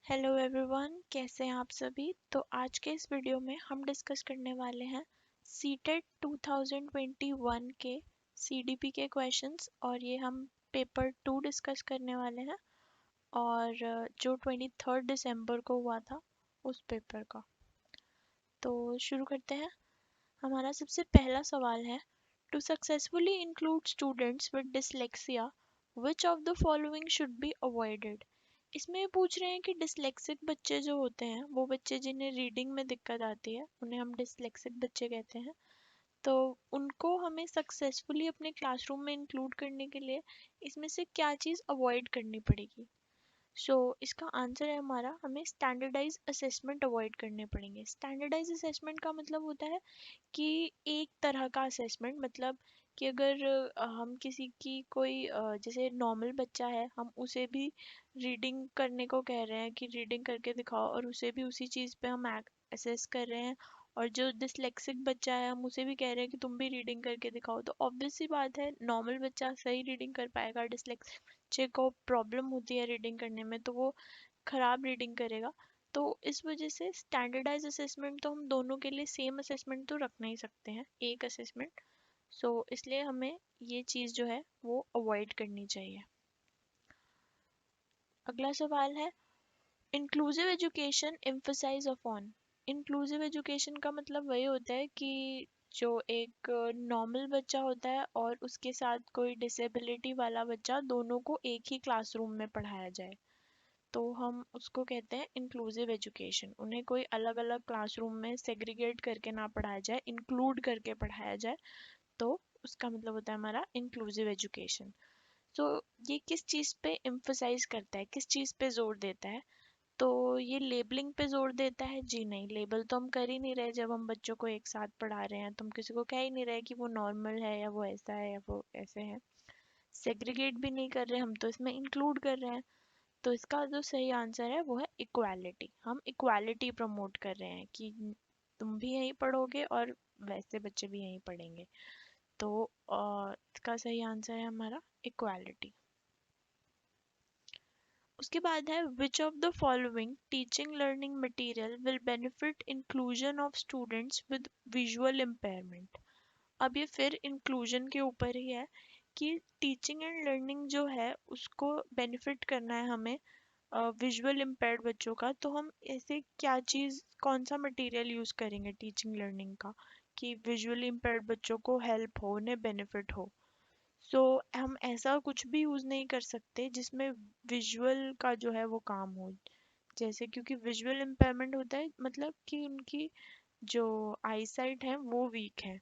Hello everyone, कैसे हैं आप सभी। तो आज के इस वीडियो में हम डिस्कस करने वाले हैं सीटेट 2021 के सीडीपी के क्वेश्चंस। और ये हम पेपर 2 डिस्कस करने वाले हैं और जो 23 दिसंबर को हुआ था उस पेपर का। तो शुरू करते हैं। हमारा सबसे पहला सवाल है, to successfully include students with dyslexia which of the following should be avoided. इसमें ये पूछ रहे हैं कि डिसलेक्सिक बच्चे जो होते हैं, वो बच्चे जिन्हें रीडिंग में दिक्कत आती है, उन्हें हम डिसलेक्सिक बच्चे कहते हैं। तो उनको हमें सक्सेसफुली अपने क्लासरूम में इंक्लूड करने के लिए इसमें से क्या चीज़ अवॉइड करनी पड़ेगी। इसका आंसर है हमारा, हमें स्टैंडर्डाइज असेसमेंट अवॉइड करने पड़ेंगे। स्टैंडर्डाइज असेसमेंट का मतलब होता है कि एक तरह का असेसमेंट, मतलब कि अगर हम किसी की कोई जैसे नॉर्मल बच्चा है, हम उसे भी रीडिंग करने को कह रहे हैं कि रीडिंग करके दिखाओ, और उसे भी उसी चीज़ पे हम असेस कर रहे हैं। और जो डिसलेक्सिक बच्चा है, हम उसे भी कह रहे हैं कि तुम भी रीडिंग करके दिखाओ। तो ऑब्वियस सी बात है, नॉर्मल बच्चा सही रीडिंग कर पाएगा, डिसलेक्सिक बच्चे को प्रॉब्लम होती है रीडिंग करने में, तो वो खराब रीडिंग करेगा। तो इस वजह से स्टैंडर्डाइज असेसमेंट तो हम दोनों के लिए सेम असेसमेंट तो रख नहीं सकते हैं, एक असेसमेंट। इसलिए हमें ये चीज़ जो है वो अवॉइड करनी चाहिए। अगला सवाल है, inclusive education emphasise upon. Inclusive education का मतलब वही होता है कि जो एक नॉर्मल बच्चा होता है और उसके साथ कोई डिसेबिलिटी वाला बच्चा, दोनों को एक ही क्लासरूम में पढ़ाया जाए, तो हम उसको कहते हैं इंक्लूसिव एजुकेशन। उन्हें कोई अलग अलग क्लासरूम में सेग्रीगेट करके ना पढ़ाया जाए, इंक्लूड करके पढ़ाया जाए, तो उसका मतलब होता है हमारा इंक्लूसिव एजुकेशन। तो ये किस चीज़ पे एम्फसाइज करता है, किस चीज़ पे जोर देता है। तो ये लेबलिंग पे जोर देता है? जी नहीं, लेबल तो हम कर ही नहीं रहे। जब हम बच्चों को एक साथ पढ़ा रहे हैं तो हम किसी को कह ही नहीं रहे कि वो नॉर्मल है या वो ऐसा है या वो ऐसे है। सेग्रीगेट भी नहीं कर रहे हम, तो इसमें इंक्लूड कर रहे हैं। तो इसका जो सही आंसर है वो है इक्वालिटी। हम इक्वालिटी प्रमोट कर रहे हैं कि तुम भी यहीं पढ़ोगे और वैसे बच्चे भी यहीं पढ़ेंगे। तो इसका सही आंसर है हमारा इक्वालिटी। उसके बाद है, which of the following teaching learning material will benefit inclusion of students with visual impairment. अब ये फिर इंक्लूजन के ऊपर ही है कि टीचिंग एंड लर्निंग जो है उसको बेनिफिट करना है हमें विजुअल इम्पेयर्ड बच्चों का। तो हम ऐसे क्या चीज़, कौन सा मटेरियल यूज़ करेंगे टीचिंग लर्निंग का कि विजुअली इम्पेयर्ड बच्चों को हेल्प हो, उन्हें बेनिफिट हो। हम ऐसा कुछ भी यूज़ नहीं कर सकते जिसमें विजुअल का जो है वो काम हो। जैसे क्योंकि विजुअल इम्पेयरमेंट होता है मतलब कि उनकी जो आईसाइट है वो वीक है,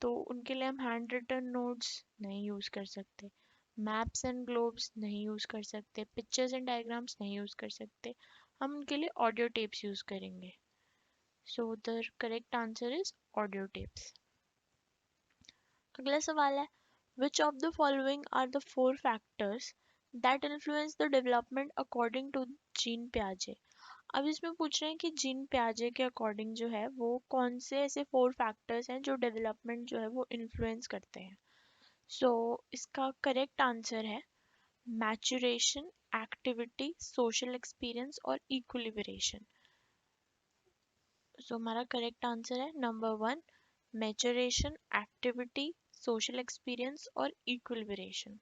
तो उनके लिए हम हैंड रिटन नोट्स नहीं यूज़ कर सकते, मैप्स एंड ग्लोब्स नहीं यूज़ कर सकते, पिक्चर्स एंड डायग्राम्स नहीं यूज़ कर सकते। हम उनके लिए ऑडियो टेप्स यूज़ करेंगे। The correct answer is audio tapes. अगला सवाल है, which of the following are the four factors that influence the development according to Jean पियाजे। अब इसमें पूछ रहे हैं कि जीन पियाजे के अकॉर्डिंग जो है वो कौन से ऐसे फोर फैक्टर्स हैं जो डेवलपमेंट जो है वो इन्फ्लुएंस करते हैं। इसका करेक्ट आंसर है मैचुरेशन, एक्टिविटी, सोशल एक्सपीरियंस और इक्विलिब्रेशन। हमारा करेक्ट आंसर है number 1, maturation, activity, social experience और इक्विलिब्रेशन।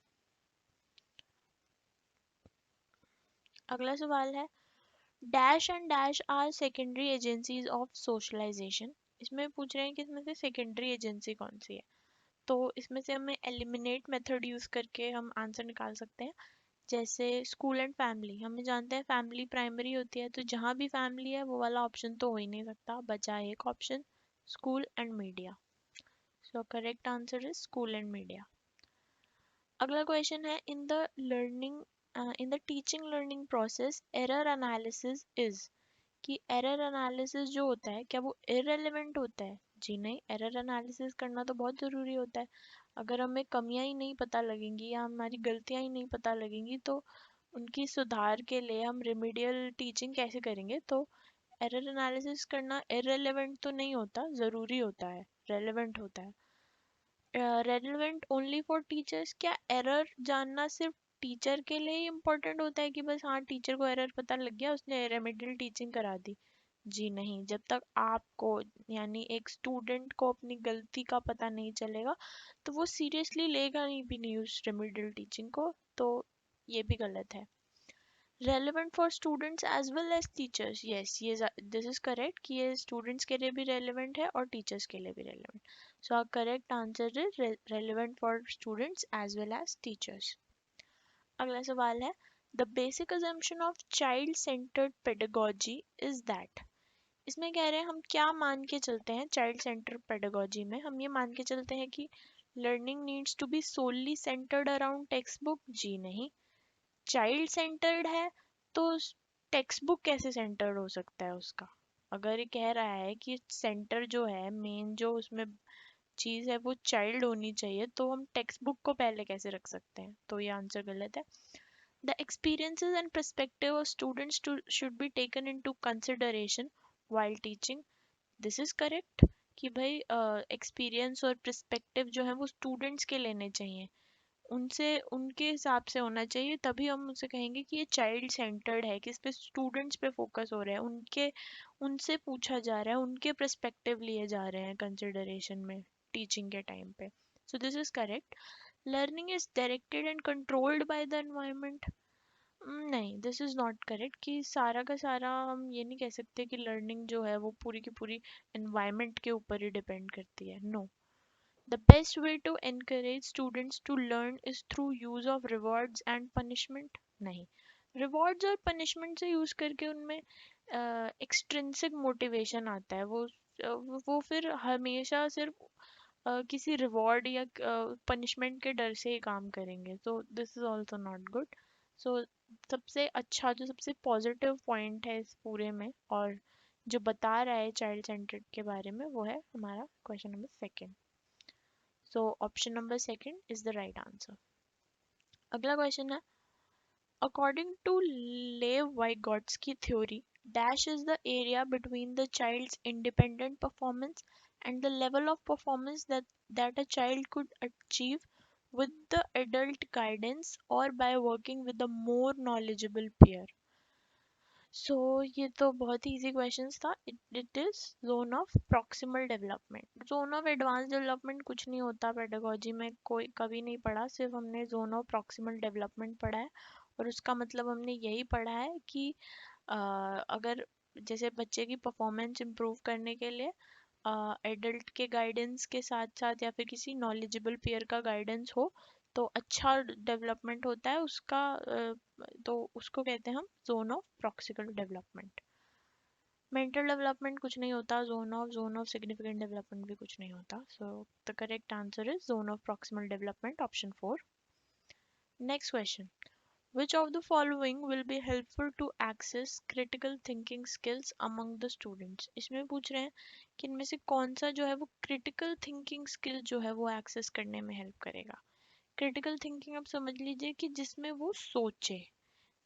अगला सवाल है, dash and dash are secondary agencies of socialisation. इसमें पूछ रहे हैं कि इसमें से सेकेंडरी एजेंसी कौन सी है। तो इसमें से हमें एलिमिनेट मेथड यूज करके हम आंसर निकाल सकते हैं। जैसे स्कूल एंड फैमिली, हमें जानते हैं फैमिली प्राइमरी होती है, तो जहाँ भी फैमिली है वो वाला ऑप्शन तो हो ही नहीं सकता, बचा एक option, school and media. Correct answer is school and media. अगला क्वेश्चन है, in the teaching learning process error analysis is. कि एरर एनालिसिस जो होता है क्या वो इररेलेवेंट होता है? जी नहीं, एरर एनालिसिस करना तो बहुत ज़रूरी होता है। अगर हमें कमियां ही नहीं पता लगेंगी या हमारी गलतियां ही नहीं पता लगेंगी तो उनकी सुधार के लिए हम रेमेडियल टीचिंग कैसे करेंगे। तो एरर एनालिसिस करना इररेलेवेंट तो नहीं होता, ज़रूरी होता है, रेलेवेंट होता है। रेलेवेंट ओनली फॉर टीचर्स, क्या एरर जानना सिर्फ टीचर के लिए ही इम्पोर्टेंट होता है कि बस हाँ टीचर को एरर पता लग गया उसने रेमेडियल टीचिंग करा दी? जी नहीं, जब तक आपको यानी एक स्टूडेंट को अपनी गलती का पता नहीं चलेगा तो वो सीरियसली लेगा नहीं भी नहीं उस रेमेडियल टीचिंग को, तो ये भी गलत है। Relevant for students as well as teachers, yes ये दिस इज करेक्ट कि ये स्टूडेंट्स के लिए भी रेलेवेंट है और टीचर्स के लिए भी relevant. So our correct answer is relevant for students as well as teachers. अगला सवाल है, the basic assumption of child centred pedagogy is that. इसमें कह रहे हैं हम क्या मान के चलते हैं चाइल्ड सेंटर पेडागोजी में, हम ये मान के चलते हैं कि learning needs to be solely centered around text book? जी नहीं। चाइल्ड सेंटर्ड है तो टेक्स्ट बुक कैसे सेंटर्ड हो सकता है उसका? अगर ये कह रहा है कि सेंटर जो है मेन जो उसमें चीज है वो चाइल्ड होनी चाहिए, तो हम टेक्स्ट बुक को पहले कैसे रख सकते हैं? तो ये आंसर गलत है। The experiences and perspective of students should be taken into consideration while teaching. This is correct कि भाई एक्सपीरियंस और पर्सपेक्टिव जो है वो स्टूडेंट्स के लेने चाहिए, उनसे उनके हिसाब से होना चाहिए, तभी हम उनसे कहेंगे कि ये चाइल्ड सेंटर्ड है कि इस पे स्टूडेंट्स पे फोकस हो रहा है, उनके उनसे पूछा जा रहा है, उनके पर्सपेक्टिव लिए जा रहे हैं कंसिडरेशन में टीचिंग के टाइम पे। So this is correct. Learning is directed and controlled by the environment. नहीं, दिस इज नॉट करेक्ट कि सारा का सारा हम ये नहीं कह सकते कि लर्निंग जो है वो पूरी की पूरी एनवायरनमेंट के ऊपर ही डिपेंड करती है। No, the best way to encourage students to learn is through use of rewards and punishment. नहीं, रिवॉर्ड्स और पनिशमेंट से यूज करके उनमें एक्सट्रिंसिक मोटिवेशन आता है, वो फिर हमेशा सिर्फ किसी रिवॉर्ड या पनिशमेंट के डर से ही काम करेंगे, तो this is also not good. So सबसे अच्छा जो सबसे पॉजिटिव पॉइंट है इस पूरे में और जो बता रहा है चाइल्ड सेंटर्ड के बारे में वो है हमारा question number second. So option number second is the right answer. अगला क्वेश्चन है, according to Lev Vygotsky theory, dash is the area between the child's independent performance and the level of performance that a child could achieve with the adult guidance or by working with a more knowledgeable peer. सो ये तो बहुत ही easy question था। It is zone of proximal development. Zone of advance development कुछ नहीं होता pedagogy में, कोई कभी नहीं पढ़ा, सिर्फ हमने जोन ऑफ प्रॉक्सिमल डेवलपमेंट पढ़ा है। और उसका मतलब हमने यही पढ़ा है कि अगर जैसे बच्चे की परफॉर्मेंस इम्प्रूव करने के लिए एडल्ट के गाइडेंस के साथ साथ या फिर किसी नॉलेजेबल पीयर का गाइडेंस हो तो अच्छा डेवलपमेंट होता है उसका, तो उसको कहते हैं हम zone of proximal development. Mental development कुछ नहीं होता, जोन ऑफ सिग्निफिकेंट डेवलपमेंट भी कुछ नहीं होता। सो the correct answer is zone of proximal development, option 4। Next question, which of the following will be helpful to access critical thinking skills among the students? इसमें पूछ रहे हैं कि इनमें से कौन सा जो है वो critical thinking skill जो है वो access करने में help करेगा। critical thinking आप समझ लीजिए कि जिसमें वो सोचे,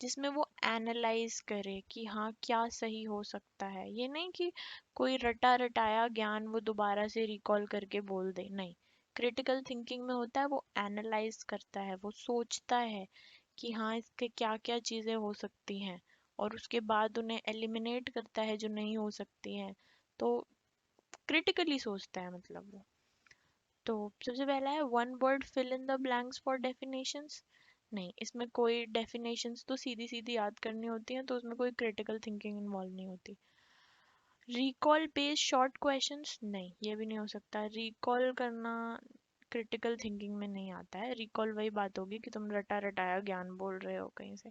जिसमें वो एनालाइज करे कि हाँ क्या सही हो सकता है, ये नहीं कि कोई रटा रटाया ज्ञान वो दोबारा से रिकॉल करके बोल दे, नहीं। क्रिटिकल थिंकिंग में होता है वो एनालाइज करता है, वो सोचता है कि हाँ इसके क्या क्या चीज़ें हो सकती हैं और उसके बाद उन्हें एलिमिनेट करता है जो नहीं हो सकती हैं। तो क्रिटिकली सोचता है मतलब वो। तो सबसे पहला है one word fill in the blanks for definitions. नहीं, इसमें कोई डेफिनेशंस तो सीधी सीधी याद करनी होती हैं, तो उसमें कोई क्रिटिकल थिंकिंग इन्वॉल्व नहीं होती। रिकॉल बेस्ड शॉर्ट क्वेश्चंस, नहीं ये भी नहीं हो सकता। रिकॉल करना क्रिटिकल थिंकिंग में नहीं आता है। रिकॉल वही बात होगी कि तुम रटा रटाया ज्ञान बोल रहे हो कहीं से।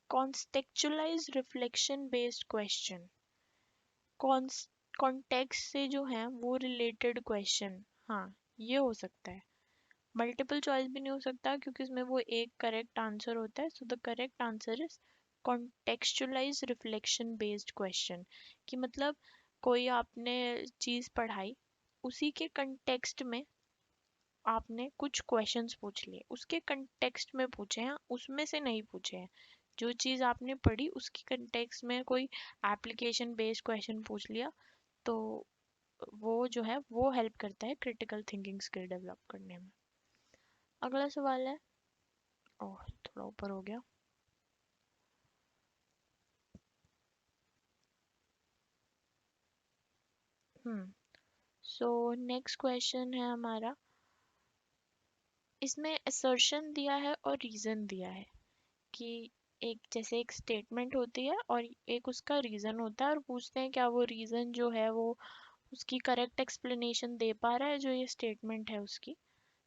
Contextualise reflection based question, context से जो है वो रिलेटेड क्वेश्चन, हाँ ये हो सकता है। मल्टीपल चॉइस भी नहीं हो सकता क्योंकि इसमें वो एक करेक्ट आंसर होता है। सो the correct answer is contextualise reflection based question, कि मतलब कोई आपने चीज़ पढ़ाई, उसी के कंटेक्स्ट में आपने कुछ क्वेश्चंस पूछ लिए, उसके कंटेक्स्ट में पूछे हैं, उसमें से नहीं पूछे हैं। जो चीज़ आपने पढ़ी उसकी कंटेक्स्ट में कोई एप्लीकेशन बेस्ड क्वेश्चन पूछ लिया, तो वो जो है वो हेल्प करता है क्रिटिकल थिंकिंग स्किल डेवलप करने में। अगला सवाल है, ओह, थोड़ा ऊपर हो गया। सो नेक्स्ट क्वेश्चन है हमारा, इसमें असर्शन दिया है और रीजन दिया है कि एक जैसे एक स्टेटमेंट होती है और एक उसका रीजन होता है, और पूछते हैं क्या वो रीजन जो है वो उसकी करेक्ट एक्सप्लेनेशन दे पा रहा है जो ये स्टेटमेंट है उसकी।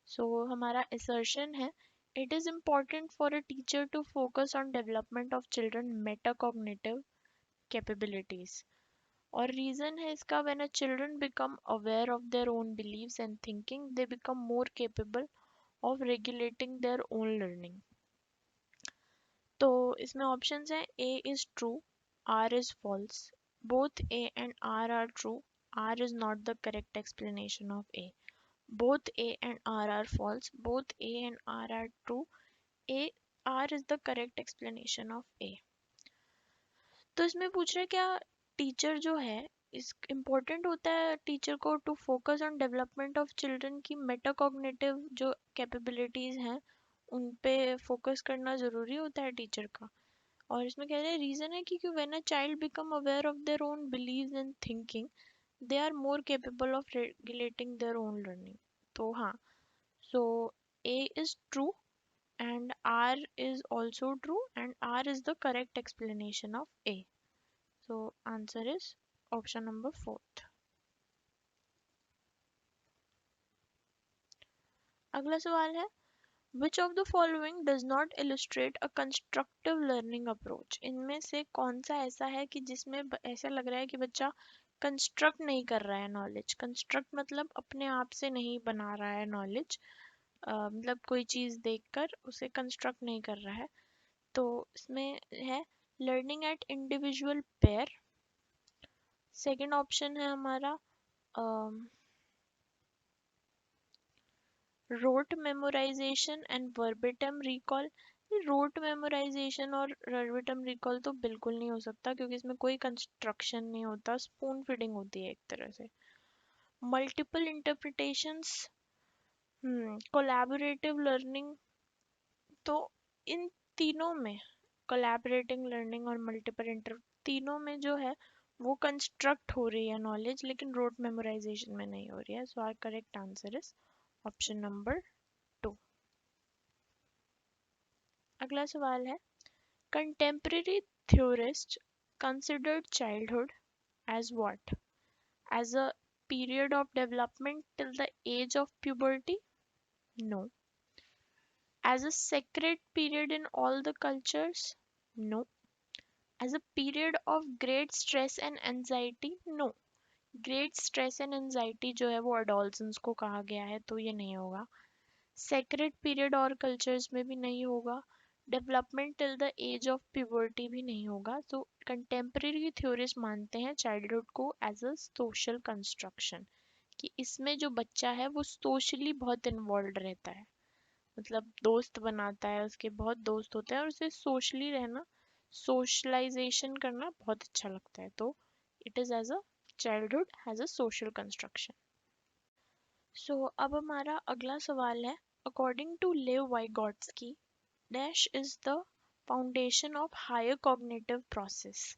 सो हमारा assertion है, it is important for a teacher to focus on development of children metacognitive capabilities। और रीजन है इसका, when a children become aware of their own beliefs and thinking they become more capable of regulating their own learning। तो इसमें options हैं, A is true, R is false, both A and R true, R is not the correct explanation of A. both A and R are false, both A and R are true, A R is the correct explanation of A। तो इसमें पूछ रहे क्या teacher जो है, इस important होता है टीचर को to focus on development of children की मेटाकॉग्निटिव जो कैपेबिलिटीज हैं उन पे फोकस करना ज़रूरी होता है टीचर का। और इसमें कह रहे हैं रीज़न है कि when a child become aware of their own beliefs and thinking they are more capable of regulating their own learning. तो हाँ, so A is true and R is also true, and R is the correct explanation of A. So answer is option number 4th। अगला सवाल है, which of the following does not illustrate a constructive learning approach। इनमें से कौन सा ऐसा है कि जिसमें ऐसा लग रहा है कि बच्चा कंस्ट्रक्ट नहीं कर रहा है नॉलेज। कंस्ट्रक्ट मतलब अपने आप से नहीं बना रहा है नॉलेज, मतलब कोई चीज़ देखकर उसे कंस्ट्रक्ट नहीं कर रहा है। तो इसमें है learning at individual pair. Second option है हमारा rote memorisation and verbatim recall. Rote memorisation और वर्बेटम रिकॉल तो बिल्कुल नहीं हो सकता क्योंकि इसमें कोई कंस्ट्रक्शन नहीं होता, स्पून फीडिंग होती है एक तरह से। Multiple interpretations, collaborative learning. तो इन तीनों में कोलैबोरेटिंग लर्निंग और मल्टीपल इंटर तीनों में जो है वो कंस्ट्रक्ट हो रही है नॉलेज, लेकिन रोट मेमोराइजेशन में नहीं हो रही है। So R correct answer is option number 2। अगला सवाल है, contemporary theorist considered childhood as what, as a period of development till the age of puberty? No. As a sacred period in all the cultures? No. As a period of great stress and anxiety? No. Great stress and anxiety जो है वो adolescence को कहा गया है, तो ये नहीं होगा। सेक्रेट पीरियड और कल्चर्स में भी नहीं होगा। Development till the age of puberty भी नहीं होगा। तो कंटेम्प्रेरी थ्योरिस्ट मानते हैं चाइल्डहुड को एज अ सोशल कंस्ट्रक्शन, कि इसमें जो बच्चा है वो सोशली बहुत इन्वॉल्व रहता है, मतलब दोस्त बनाता है, उसके बहुत दोस्त होते हैं और उसे सोशली रहना, सोशलाइजेशन करना बहुत अच्छा लगता है। तो it is as a childhood has a social construction. So अब हमारा अगला सवाल है, according to Lev Vygotsky dash is the foundation of higher cognitive process.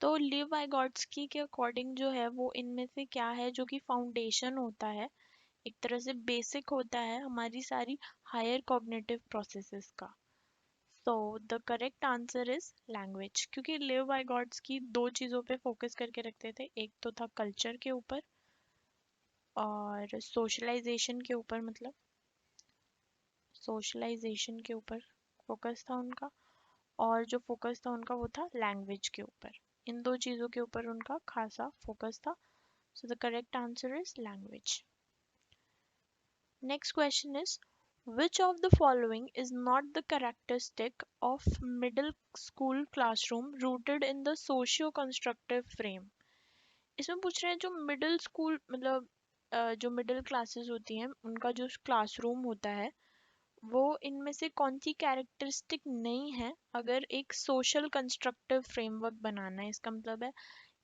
तो लिव वाइगॉट्स्की के अकॉर्डिंग जो है वो इनमें से क्या है जो कि फाउंडेशन होता है, एक तरह से बेसिक होता है हमारी सारी हायर कॉग्निटिव प्रोसेसेस का। सो the correct answer is language, क्योंकि लिव वाइगॉट्स्की दो चीज़ों पे फोकस करके रखते थे, एक तो था कल्चर के ऊपर और सोशलाइजेशन के ऊपर, मतलब सोशलाइजेशन के ऊपर फोकस था उनका, और जो फोकस था उनका वो था लैंग्वेज के ऊपर। इन दो चीज़ों के ऊपर उनका खासा फोकस था। सो the correct answer is language. Next question is, which of the following is not the characteristic of middle school classroom rooted in the socio-constructive frame? इसमें पूछ रहे हैं जो मिडिल स्कूल मतलब जो मिडिल क्लासेस होती हैं उनका जो क्लासरूम होता है वो इनमें से कौन सी कैरेक्टरिस्टिक नहीं है अगर एक सोशल कंस्ट्रक्टिव फ्रेमवर्क बनाना है। इसका मतलब है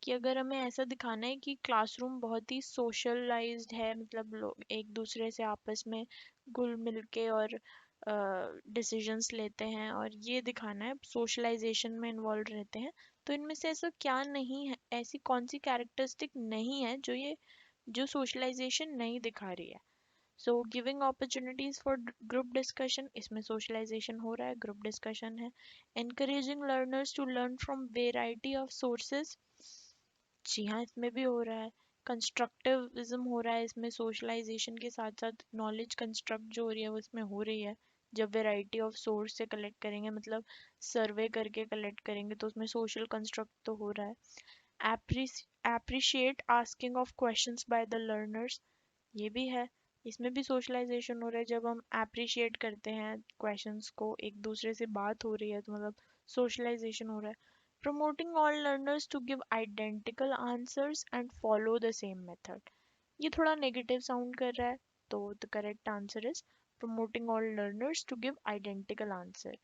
कि अगर हमें ऐसा दिखाना है कि क्लासरूम बहुत ही सोशलाइज्ड है, मतलब लोग एक दूसरे से आपस में घुल मिल के और डिसीजंस लेते हैं और ये दिखाना है, सोशलाइजेशन में इन्वॉल्व रहते हैं। तो इनमें से ऐसा क्या नहीं है, ऐसी कौन सी कैरेक्टरिस्टिक नहीं है जो सोशलाइजेशन नहीं दिखा रही है। So giving opportunities for group discussion, इसमें सोशलाइजेशन हो रहा है, ग्रुप डिस्कशन है। Encouraging learners to learn from variety of sources, जी हाँ इसमें भी हो रहा है। कंस्ट्रक्टिविज्म हो रहा है इसमें, सोशलाइजेशन के साथ साथ नॉलेज कंस्ट्रक्ट जो हो रही है वो इसमें हो रही है। जब वेराइटी ऑफ सोर्स से कलेक्ट करेंगे, मतलब सर्वे करके कलेक्ट करेंगे, तो उसमें सोशल कंस्ट्रक्ट तो हो रहा है। Appreciate asking of questions by the learners, ये भी है, इसमें भी सोशलाइजेशन हो रहा है। जब हम अप्रिशिएट करते हैं क्वेश्चंस को, एक दूसरे से बात हो रही है, तो मतलब सोशलाइजेशन हो रहा है। Promoting all learners to give identical answers and follow the same method, ये थोड़ा नेगेटिव साउंड कर रहा है, तो the correct answer is promoting all learners to give identical answer.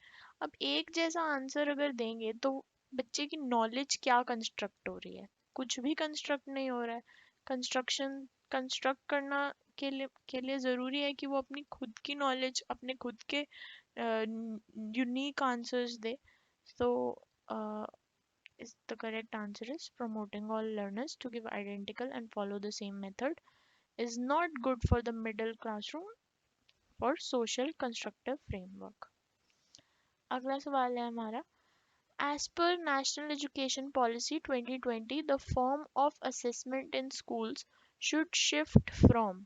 अब एक जैसा आंसर अगर देंगे तो बच्चे की नॉलेज क्या कंस्ट्रक्ट हो रही है, कुछ भी कंस्ट्रक्ट नहीं हो रहा है। कंस्ट्रक्ट करना के लिए ज़रूरी है कि वो अपनी खुद की नॉलेज, अपने खुद के unique answers they. So, is the correct answer is promoting all learners to give identical and follow the same method is not good for the middle classroom for social constructive framework. अगला सवाल है हमारा, as per National Education Policy 2020, the form of assessment in schools should shift from.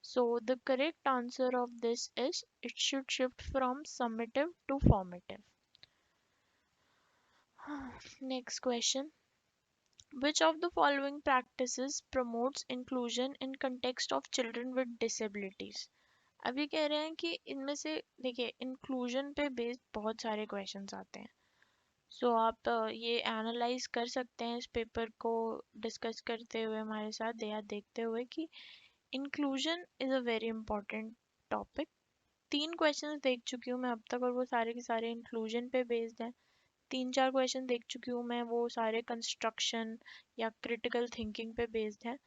So the correct answer of this is it should shift from summative to formative. Next question. Which of the following practices promotes inclusion in context of children with disabilities? अब ये कह रहे हैं कि इनमें से देखिए inclusion पे बेस्ड बहुत सारे क्वेश्चंस आते हैं। सो आप ये एनालाइज कर सकते हैं इस पेपर को डिस्कस करते हुए हमारे साथ, या देखते हुए कि inclusion is a very important topic. 3 questions देख चुकी हूँ मैं अब तक और वो सारे के सारे इंक्लूजन पे बेस्ड हैं। 3-4 क्वेश्चन देख चुकी हूँ मैं, वो सारे कंस्ट्रक्शन या क्रिटिकल थिंकिंग पे बेस्ड हैं।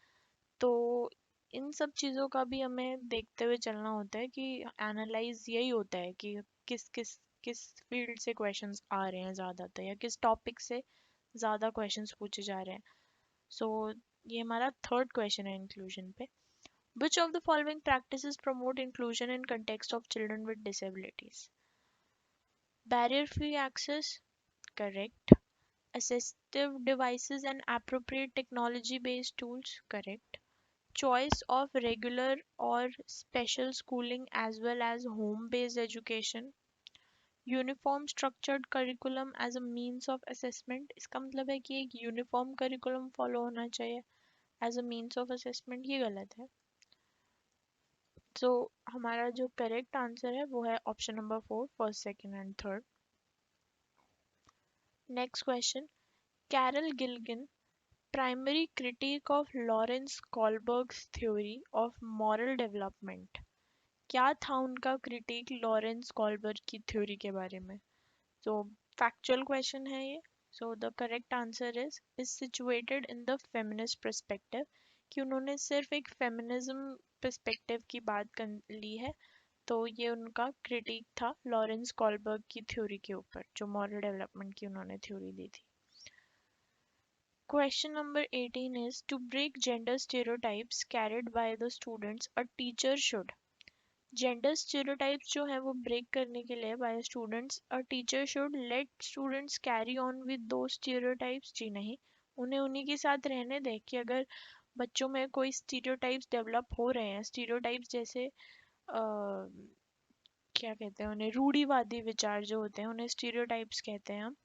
तो इन सब चीज़ों का भी हमें देखते हुए चलना होता है कि एनालाइज यही होता है कि किस किस किस फील्ड से क्वेश्चंस आ रहे हैं ज़्यादातर, या किस टॉपिक से ज़्यादा क्वेश्चंस पूछे जा रहे हैं। सो ये हमारा थर्ड क्वेश्चन है इंक्लूजन पे। Which of the following practices promote inclusion in context of children with disabilities? Barrier free access, correct. Assistive devices and appropriate technology based tools, correct. Choice of regular or special schooling as well as home based education. Uniform structured curriculum as a means of assessment, इसका मतलब है कि एक uniform curriculum follow होना चाहिए as a means of assessment, ये गलत है। सो हमारा जो करेक्ट आंसर है वो है option number 4, first second and third. Next question, Carol Gilligan primary critic of Lawrence Kohlberg's theory of moral development, क्या था उनका क्रिटिक लॉरेंस कॉलबर्ग की थ्योरी के बारे में? सो फैक्चुअल क्वेश्चन है ये। So the correct answer is situated in the feminist perspective, कि उन्होंने सिर्फ एक फेमिनिज्म पर्सपेक्टिव की बात कर ली है। तो ये उनका क्रिटिक था लॉरेंस कॉलबर्ग की थ्योरी के ऊपर, जो मॉरल डेवलपमेंट की उन्होंने थ्योरी दी थी। Question number 18 is, to break gender stereotypes carried by the students, a teacher should. Gender stereotypes जो है वो ब्रेक करने के लिए by students, a teacher should let students carry on with those stereotypes, जी नहीं, उन्हें उन्हीं के साथ रहने दें। कि अगर बच्चों में कोई स्टीरियोटाइप्स डेवलप हो रहे हैं, स्टीरियोटाइप्स जैसे क्या कहते हैं उन्हें, रूढ़िवादी विचार जो होते हैं उन्हें स्टीरियोटाइप्स कहते हैं हम।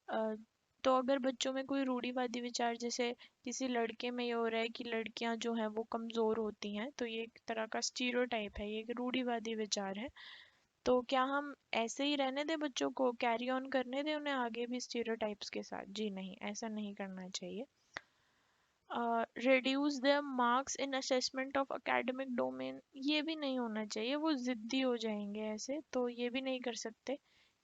अ, तो अगर बच्चों में कोई रूढ़िवादी विचार, जैसे किसी लड़के में ये हो रहा है कि लड़कियां जो हैं वो कमज़ोर होती हैं, तो ये एक तरह का स्टीरियोटाइप है, ये एक रूढ़िवादी विचार है। तो क्या हम ऐसे ही रहने दें, बच्चों को कैरी ऑन करने दें उन्हें आगे भी स्टीरियोटाइप्स के साथ? जी नहीं, ऐसा नहीं करना चाहिए। Reduce the marks in assessment of academic domain, ये भी नहीं होना चाहिए, वो ज़िद्दी हो जाएंगे ऐसे, तो ये भी नहीं कर सकते।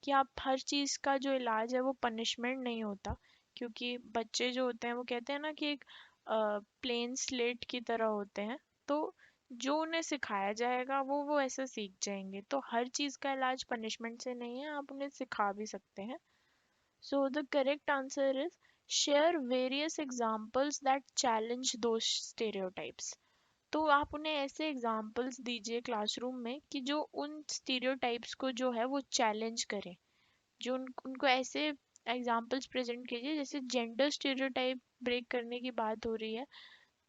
कि आप हर चीज़ का जो इलाज है वो पनिशमेंट नहीं होता, क्योंकि बच्चे जो होते हैं वो कहते हैं ना कि एक प्लेन स्लेट की तरह होते हैं। तो जो उन्हें सिखाया जाएगा वो ऐसे सीख जाएंगे। तो हर चीज़ का इलाज पनिशमेंट से नहीं है, आप उन्हें सिखा भी सकते हैं। सो the correct answer is share various examples that challenge those stereotypes. तो आप उन्हें ऐसे एग्जाम्पल्स दीजिए क्लासरूम में कि जो उन स्टीरियोटाइप्स को जो है वो चैलेंज करें। जो उनको ऐसे एग्जाम्पल्स प्रेजेंट कीजिए, जैसे जेंडर स्टीरियोटाइप ब्रेक करने की बात हो रही है,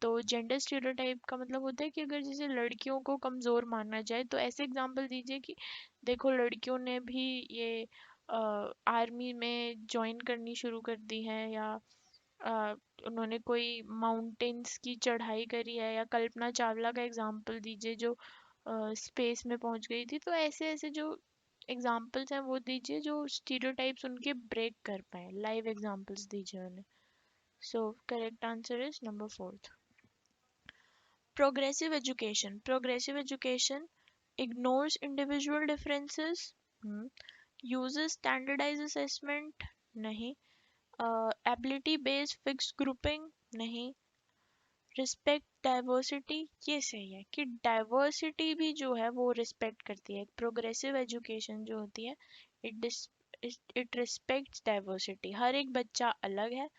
तो जेंडर स्टीरियोटाइप का मतलब होता है कि अगर जैसे लड़कियों को कमज़ोर माना जाए तो ऐसे एग्जाम्पल दीजिए कि देखो लड़कियों ने भी ये आर्मी में ज्वाइन करनी शुरू कर दी है, या अ, उन्होंने कोई माउंटेन्स की चढ़ाई करी है, या कल्पना चावला का एग्जाम्पल दीजिए जो स्पेस में पहुंच गई थी। तो ऐसे ऐसे जो एग्जाम्पल्स हैं वो दीजिए जो स्टीरियोटाइप्स उनके ब्रेक कर पाए, लाइव एग्जाम्पल्स दीजिए उन्हें। So correct answer is number fourth. Progressive education ignores individual differences. Hmm. Uses standardized assessment. नहीं. Ability based fixed grouping. नहीं. Respect diversity. ये सही है कि diversity भी जो है वो respect करती है। Progressive education जो होती है it respects diversity. हर एक बच्चा अलग है।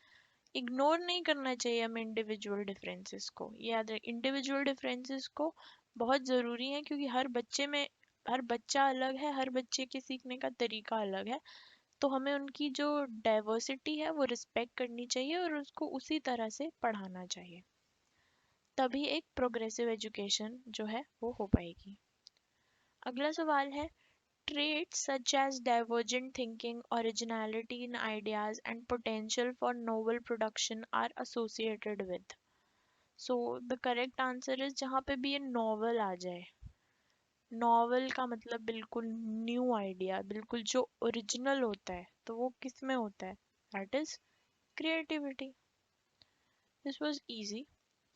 इग्नोर नहीं करना चाहिए हमें इंडिविजुअल डिफरेंसेस को। याद रखें इंडिविजुअल डिफरेंसेस को बहुत ज़रूरी है, क्योंकि हर बच्चे में हर बच्चा अलग है, हर बच्चे के सीखने का तरीका अलग है। तो हमें उनकी जो डाइवर्सिटी है वो रिस्पेक्ट करनी चाहिए और उसको उसी तरह से पढ़ाना चाहिए। तभी एक प्रोग्रेसिव एजुकेशन जो है वो हो पाएगी। अगला सवाल है traits such as divergent thinking, originality in ideas, and potential for novel production are associated with. So the correct answer is जहाँ पे भी ये novel आ जाए। नॉवल का मतलब बिल्कुल न्यू आइडिया, बिल्कुल जो ओरिजिनल होता है, तो वो किस में होता है? That is creativity. This was easy.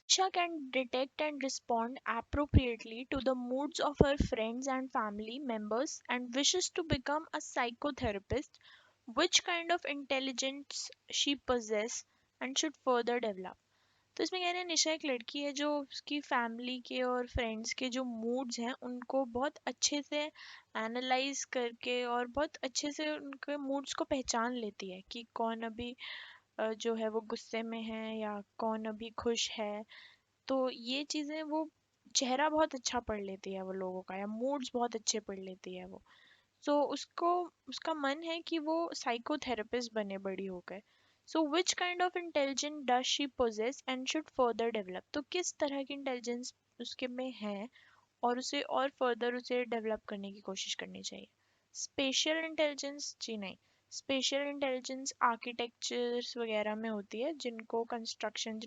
Isha can detect and respond appropriately to the moods of her friends and family members and wishes to become a psychotherapist. Which kind of intelligence she possess and should further develop? तो इसमें कह रहे हैं निशा एक लड़की है जो उसकी फैमिली के और फ्रेंड्स के जो मूड्स हैं उनको बहुत अच्छे से एनालाइज करके और बहुत अच्छे से उनके मूड्स को पहचान लेती है कि कौन अभी जो है वो गुस्से में है या कौन अभी खुश है। तो ये चीज़ें वो चेहरा बहुत अच्छा पढ़ लेती है वो लोगों का, या मूड्स बहुत अच्छे पढ़ लेती है वो। सो उसको उसका मन है कि वो साइकोथेरेपिस्ट बने बड़ी होकर। So which kind of intelligence does she possess and should further develop. तो किस तरह की इंटेलिजेंस उसके में है और उसे और फर्दर उसे डेवलप करने की कोशिश करनी चाहिए। स्पेशल इंटेलिजेंस जी नहीं। स्पेशल इंटेलिजेंस आर्किटेक्चर्स वगैरह में होती है, जिनको कंस्ट्रक्शन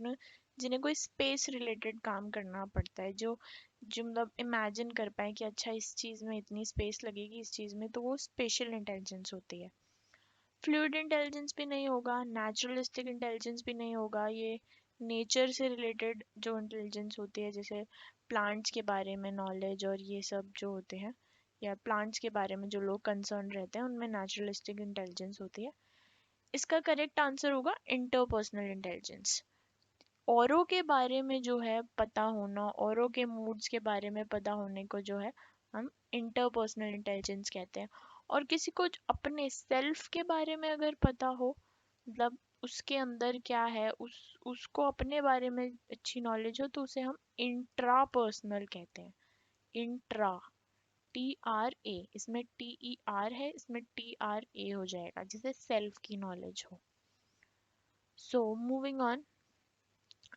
जिन्हें कोई स्पेस रिलेटेड काम करना पड़ता है, जो जो मतलब इमेजिन कर पाए कि अच्छा इस चीज़ में इतनी स्पेस लगेगी, इस चीज़ में, तो वो स्पेशल इंटेलिजेंस होती है। फ्लूइड इंटेलिजेंस भी नहीं होगा, नेचुरलिस्टिक इंटेलिजेंस भी नहीं होगा। ये नेचर से रिलेटेड जो इंटेलिजेंस होती है, जैसे प्लांट्स के बारे में नॉलेज और ये सब जो होते हैं, या प्लांट्स के बारे में जो लोग कंसर्न रहते हैं, उनमें नेचुरलिस्टिक इंटेलिजेंस होती है। इसका करेक्ट आंसर होगा इंटरपर्सनल इंटेलिजेंस। औरों के बारे में जो है पता होना, औरों के मूड्स के बारे में पता होने को जो है हम इंटरपर्सनल इंटेलिजेंस कहते हैं। और किसी को अपने सेल्फ के बारे में अगर पता हो, मतलब उसके अंदर क्या है, उसको अपने बारे में अच्छी नॉलेज हो, तो उसे हम इंट्रापर्सनल कहते हैं। इंट्रा, TRA, इसमें TER है, इसमें TRA हो जाएगा, जिसे सेल्फ की नॉलेज हो। So moving on.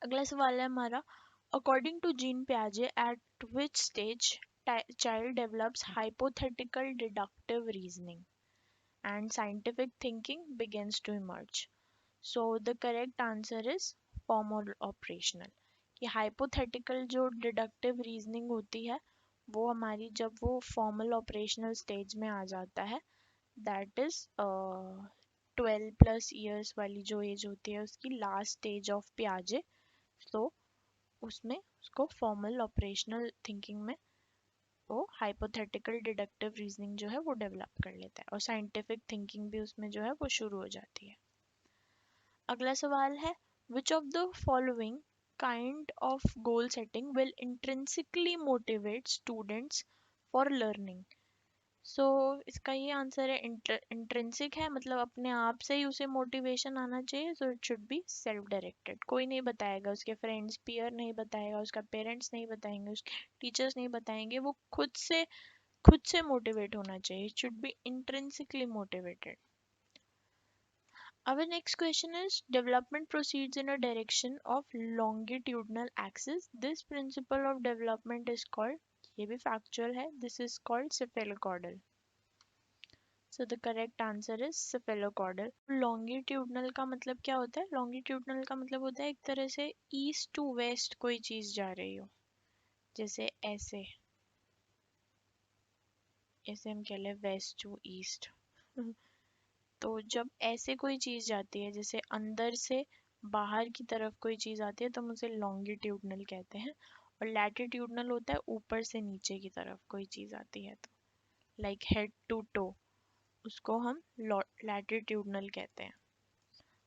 अगला सवाल है हमारा, अकॉर्डिंग टू जीन पियाजे at which stage child develops hypothetical deductive reasoning and scientific thinking begins to emerge. So the correct answer is formal operational. ये हाइपोथेटिकल जो डिडक्टिव रीजनिंग होती है वो हमारी जब वो फॉर्मल ऑपरेशनल स्टेज में आ जाता है, दैट इज 12+ ईयर्स वाली जो एज होती है उसकी लास्ट स्टेज ऑफ पियाजे। तो उसमें उसको फॉर्मल ऑपरेशनल थिंकिंग में वो हाइपोथेटिकल डिडक्टिव रीजनिंग जो है वो डेवलप कर लेता है, और साइंटिफिक थिंकिंग भी उसमें जो है वो शुरू हो जाती है। अगला सवाल है, which of the following kind of goal setting will intrinsically motivate students for learning? सो इसका ये आंसर है इंट्रिंसिक है, मतलब अपने आप से ही उसे मोटिवेशन आना चाहिए. So it should be self directed. कोई नहीं बताएगा, उसके फ्रेंड्स पीयर नहीं बताएगा, उसका पेरेंट्स नहीं बताएंगे, उसके टीचर्स नहीं बताएंगे, वो खुद से मोटिवेट होना चाहिए. It should be intrinsically motivated. Our next question is development proceeds in a direction of longitudinal axis. This principle of development is called, ये भी factual है, this is called cephalocaudal. So the correct answer is cephalocaudal. Longitudinal का मतलब क्या होता है? Longitudinal का मतलब होता है एक तरह से east to west कोई चीज जा रही हो, जैसे ऐसे ऐसे हम कह लें west to east. तो जब ऐसे कोई चीज जाती है, जैसे अंदर से बाहर की तरफ कोई चीज आती है, तो हम उसे लॉन्गिट्यूडनल कहते हैं. और लैटिट्यूडनल होता है ऊपर से नीचे की तरफ कोई चीज आती है, तो लाइक हेड टू टो, उसको हम लैटिट्यूडनल कहते हैं.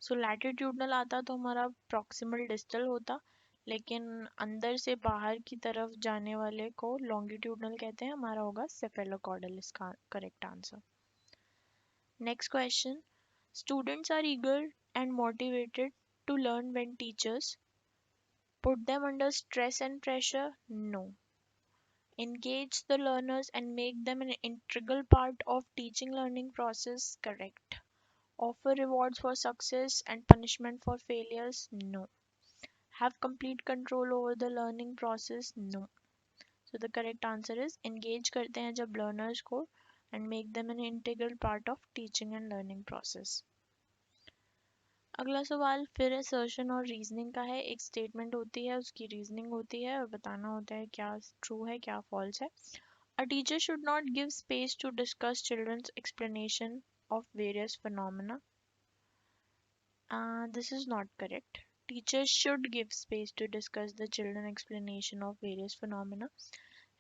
सो लैटिट्यूडनल आता तो हमारा प्रॉक्सिमल डिस्टल होता, लेकिन अंदर से बाहर की तरफ जाने वाले को लॉन्गिट्यूडनल कहते हैं. हमारा होगा सेफेलोकॉर्डल इसका correct answer. Next question. Students are eager and motivated to learn when teachers put them under stress and pressure? No. Engage the learners and make them an integral part of teaching learning process? Correct. Offer rewards for success and punishment for failures? No. Have complete control over the learning process? No. So the correct answer is engage करते हैं जब learners को and make them an integral part of teaching and learning process. अगला सवाल फिर assertion और reasoning का है. एक स्टेटमेंट होती है, उसकी रीजनिंग होती है और बताना होता है क्या ट्रू है क्या फॉल्स है. A teacher should not give space to discuss children's explanation of various phenomena. This is not correct. Teachers should give space to discuss the children explanation of various phenomena.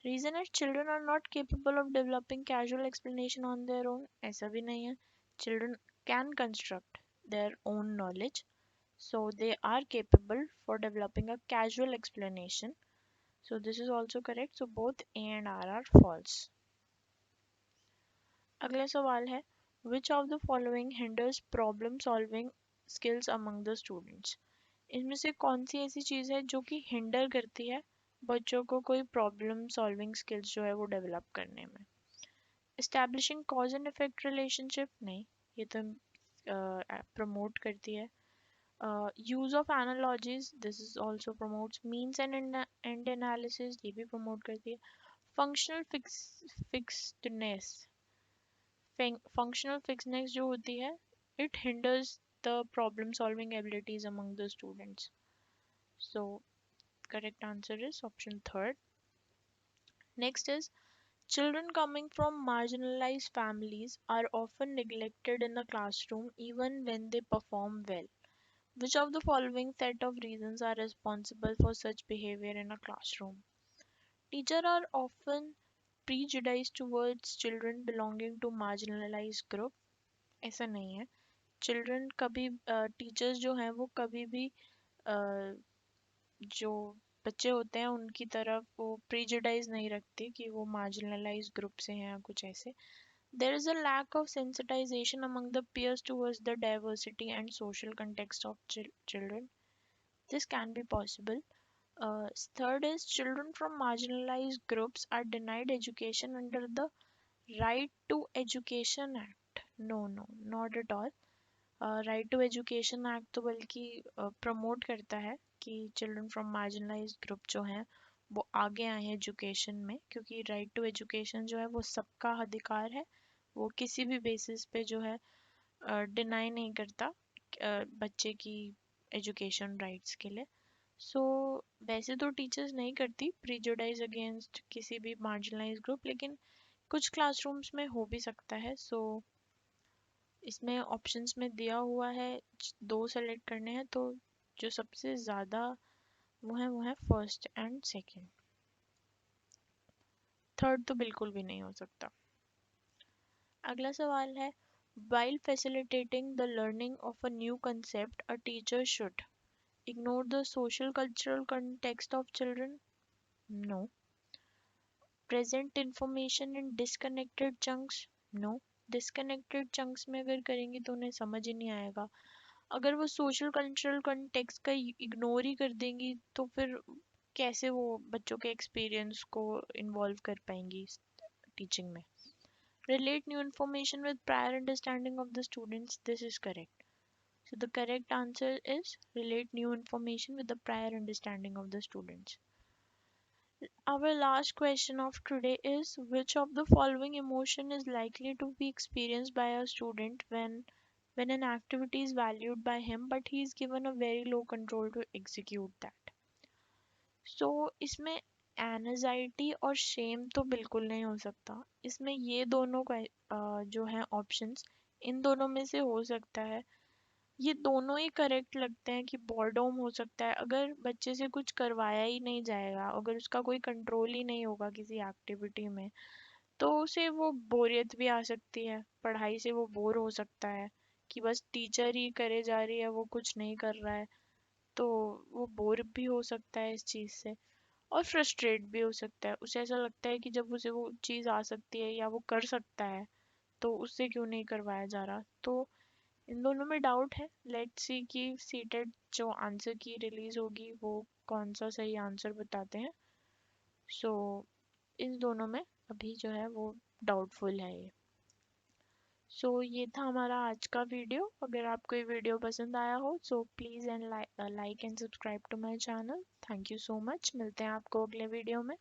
Reason is children are not capable of developing casual explanation on their own. ऐसा भी नहीं है. Children can construct their own knowledge, so they are capable for developing a casual explanation. So this is also correct. So both A and R are false. अगला सवाल है which of the following hinders problem solving skills among the students? इनमें से कौन सी ऐसी चीज़ है जो कि हिंडर करती है बच्चों को कोई प्रॉब्लम सॉल्विंग स्किल्स जो है वो डेवलप करने में? Establishing cause and effect relationship? नहीं, ये तो प्रमोट करती है. Use of analogies, this is also promotes. Means and analysis, ये भी प्रमोट करती है. फंक्शनल फिक्स्डनेस, फंक्शनल फिक्सनेस जो होती है, it hinders the problem solving abilities among the students. So correct answer is option third. Next is children coming from marginalized families are often neglected in the classroom even when they perform well. Which of the following set of reasons are responsible for such behavior in a classroom? Teachers are often prejudiced towards children belonging to marginalized group. ऐसा नहीं है. Children कभी teachers जो हैं वो कभी भी जो बच्चे होते हैं उनकी तरफ वो प्रेजुडाइज नहीं रखते कि वो मार्जिनलाइज ग्रुप से हैं या कुछ ऐसे. There is a lack of sensitisation among the peers towards the diversity and social context of children. This can be possible. Third is children from marginalized groups are denied education under the Right to Education Act. No, not at all. Right to education act तो बल्कि promote करता है कि children from marginalised group जो हैं वो आगे आए हैं एजुकेशन में, क्योंकि राइट टू एजुकेशन जो है वो सबका अधिकार है. वो किसी भी बेसिस पे जो है डिनाई नहीं करता बच्चे की एजुकेशन राइट्स के लिए. सो वैसे तो टीचर्स नहीं करती प्रीजुडाइज अगेंस्ट किसी भी मार्जिनलाइज्ड ग्रुप, लेकिन कुछ क्लासरूम्स में हो भी सकता है. सो इसमें ऑप्शंस में दिया हुआ है दो सेलेक्ट करने हैं, तो जो सबसे ज़्यादा वो है फर्स्ट एंड सेकंड. थर्ड तो बिल्कुल भी नहीं हो सकता. अगला सवाल है while facilitating the learning of a new concept a teacher should Ignore the social cultural context of children? No. Present information in disconnected chunks? No. Disconnected chunks में अगर करेंगे तो उन्हें समझ ही नहीं आएगा. अगर वो सोशल कल्चरल कंटेक्स्ट का इग्नोर ही कर देंगी तो फिर कैसे वो बच्चों के एक्सपीरियंस को इन्वॉल्व कर पाएंगी टीचिंग में. Relate new information with prior understanding of the students. This is correct. So the correct answer is relate new information with the prior understanding of the students. Our last question of today is which of the following emotion is likely to be experienced by a student when an activity is valued by him but he is given a very low control to execute that. So इसमें anxiety और Shem तो बिल्कुल नहीं हो सकता. इसमें ये दोनों जो हैं ऑप्शंस, इन दोनों में से हो सकता है. ये दोनों ही करेक्ट लगते हैं कि बॉर्डोम हो सकता है. अगर बच्चे से कुछ करवाया ही नहीं जाएगा, अगर उसका कोई कंट्रोल ही नहीं होगा किसी एक्टिविटी में, तो उसे वो बोरियत भी आ सकती है. पढ़ाई से वो बोर हो सकता है कि बस टीचर ही करे जा रही है, वो कुछ नहीं कर रहा है. तो वो बोर भी हो सकता है इस चीज़ से और फ्रस्ट्रेट भी हो सकता है. उसे ऐसा लगता है कि जब उसे वो चीज़ आ सकती है या वो कर सकता है तो उससे क्यों नहीं करवाया जा रहा. तो इन दोनों में डाउट है. लेट्स सी कि सीटेड जो आंसर की रिलीज होगी वो कौन सा सही आंसर बताते हैं. सो इन दोनों में अभी जो है वो डाउटफुल है ये. सो ये था हमारा आज का वीडियो. अगर आपको ये वीडियो पसंद आया हो so please and like and subscribe to my channel. Thank you so much. मिलते हैं आपको अगले वीडियो में.